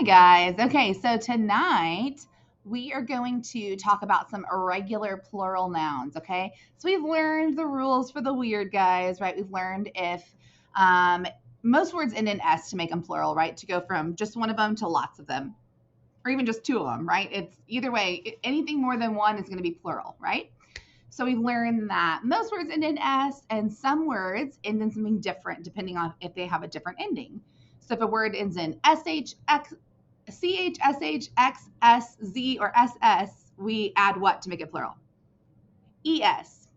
Hi, guys. Okay, so tonight we are going to talk about some irregular plural nouns, okay? So we've learned the rules for the weird guys, right? We've learned if most words end in S to make them plural, right? To go from just one of them to lots of them, or even just two of them, right? It's either way, anything more than one is going to be plural, right? So we've learned that most words end in S and some words end in something different depending on if they have a different ending. So if a word ends in SH, X, CH, SH, X, S, Z, or SS, we add what to make it plural? ES.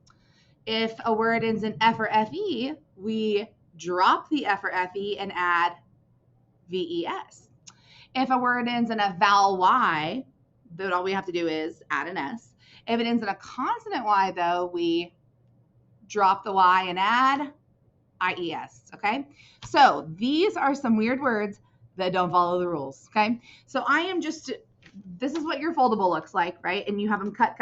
If a word ends in F or FE, we drop the F or FE and add VES. If a word ends in a vowel Y, then all we have to do is add an S. If it ends in a consonant Y, though, we drop the Y and add IES, okay? So these are some weird words that don't follow the rules, okay? So this is what your foldable looks like, right? And you have them cut,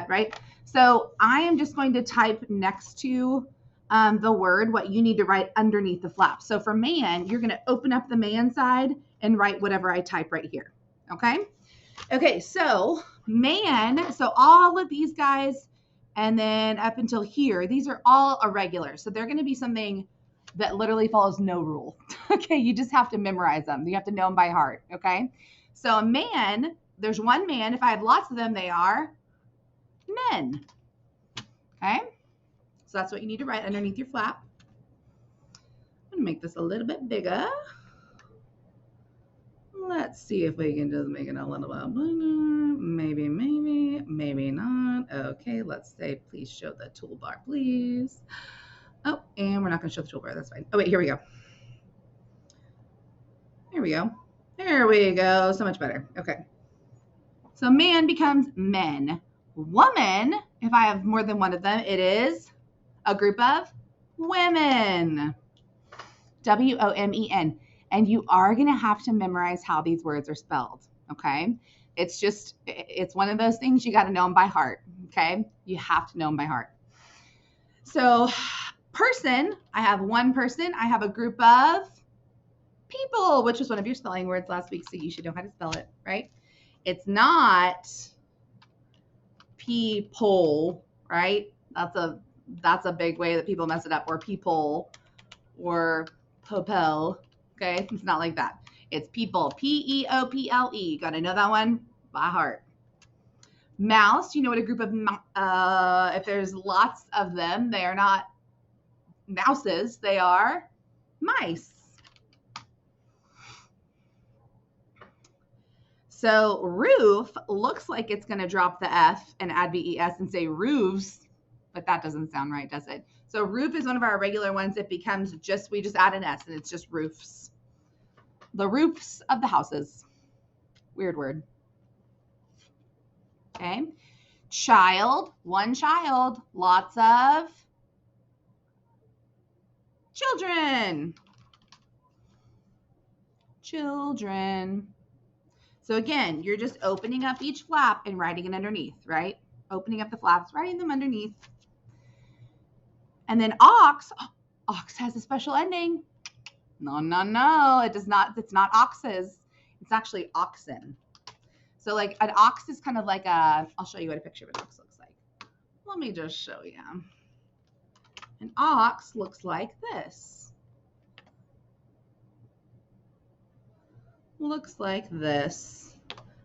right? So I am just going to type next to the word what you need to write underneath the flap. So for man, you're going to open up the man side and write whatever I type right here, okay? Okay, so man, so all of these guys and then up until here, these are all irregular. So they're going to be something that literally follows no rule. Okay, you just have to memorize them. You have to know them by heart, okay? So a man, there's one man. If I have lots of them, they are men, okay? So that's what you need to write underneath your flap. I'm going to make this a little bit bigger. Let's see if we can just make it a little bit bigger. Maybe not. Okay, let's say, please show the toolbar, please. Oh, and we're not going to show the toolbar. That's fine. Oh, wait, here we go. Here we go. There we go. So much better. Okay. So man becomes men. Woman, if I have more than one of them, it is a group of women. WOMEN. And you are going to have to memorize how these words are spelled, okay? It's one of those things you got to know them by heart, okay? You have to know them by heart. So person, I have one person. I have a group of people, which was one of your spelling words last week, so you should know how to spell it, right? It's not people, right? That's a big way that people mess it up, or people, or popel. Okay, it's not like that. It's people, P-E-O-P-L-E. Got to know that one by heart. Mouse, you know what a group of, if there's lots of them, they are not mouses, they are mice. So roof looks like it's going to drop the F and add VES and say roofs, but that doesn't sound right, does it? So roof is one of our regular ones. It becomes we just add an S and it's just roofs. The roofs of the houses. Weird word. Okay. Child, one child, lots of children. Children. So again, you're just opening up each flap and writing it underneath, right? Opening up the flaps, writing them underneath. And then ox has a special ending. No, it does not. It's not oxes. It's actually oxen. So like an ox is kind of like I'll show you what a picture of an ox looks like. Let me just show you. An ox looks like this. Looks like this.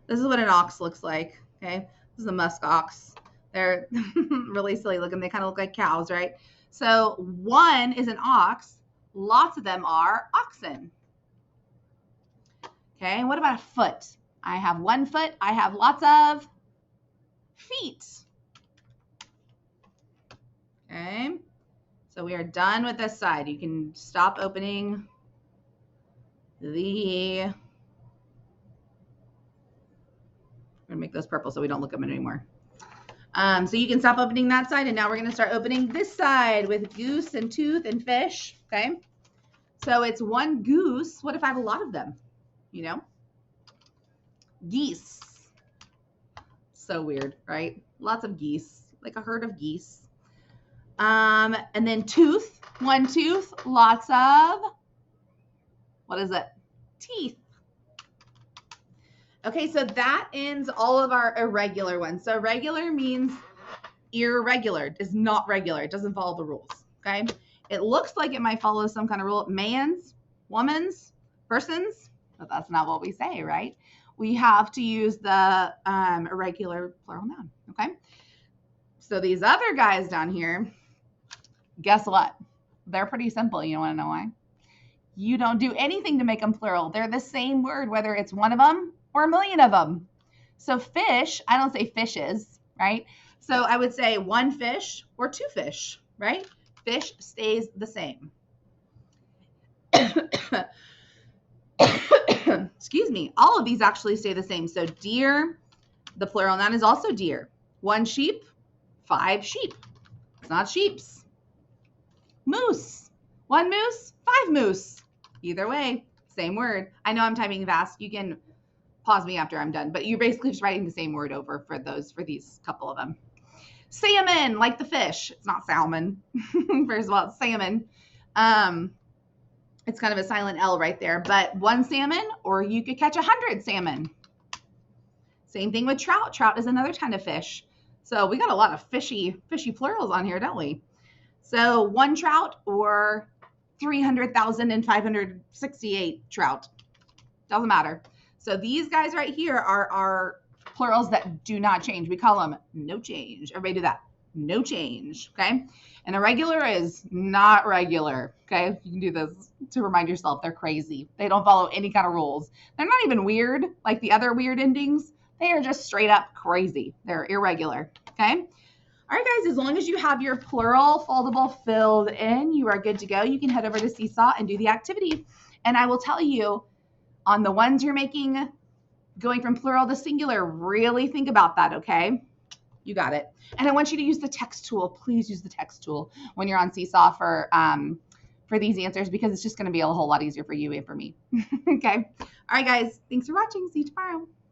This is what an ox looks like, okay? This is a musk ox. They're really silly looking. They kind of look like cows, right? So one is an ox. Lots of them are oxen. Okay, and what about a foot? I have one foot. I have lots of feet. Okay, so we are done with this side. You can stop opening the... I'm going to make those purple so we don't look at them anymore. So you can stop opening that side, and now we're going to start opening this side with goose and tooth and fish, okay? So it's one goose. What if I have a lot of them, you know? Geese. So weird, right? Lots of geese, like a herd of geese. And then tooth, one tooth, lots of, what is it? teeth. Okay, so that ends all of our irregular ones. So irregular means irregular, is not regular. It doesn't follow the rules, okay? It looks like it might follow some kind of rule. Man's, woman's, person's, but that's not what we say, right? We have to use the irregular plural noun, okay? So these other guys down here, guess what? They're pretty simple. You want to know why? You don't do anything to make them plural. They're the same word, whether it's one of them or a million of them. So fish, I don't say fishes, right? So I would say one fish or two fish, right? Fish stays the same. Excuse me. All of these actually stay the same. So deer, the plural noun is also deer. One sheep, 5 sheep. It's not sheeps. Moose, 1 moose, 5 moose. Either way, same word. I know I'm typing fast. You can pause me after I'm done, but you're basically just writing the same word over for these couple of them. Salmon, like the fish. It's not salmon. First of all, it's salmon. It's kind of a silent L right there, but 1 salmon, or you could catch 100 salmon. Same thing with trout. Trout is another kind of fish. So we got a lot of fishy plurals on here, don't we? So 1 trout or 300,568 trout. Doesn't matter. So these guys right here are plurals that do not change. We call them no change. Everybody do that. No change, okay? And irregular is not regular, okay? You can do this to remind yourself they're crazy. They don't follow any kind of rules. They're not even weird like the other weird endings. They are just straight up crazy. They're irregular, okay? All right, guys, as long as you have your plural foldable filled in, you are good to go. You can head over to Seesaw and do the activity. And I will tell you, on the ones you're making, going from plural to singular, really think about that, okay? You got it. And I want you to use the text tool. Please use the text tool when you're on Seesaw for these answers, because it's just going to be a whole lot easier for you and for me. Okay? All right, guys, thanks for watching. See you tomorrow.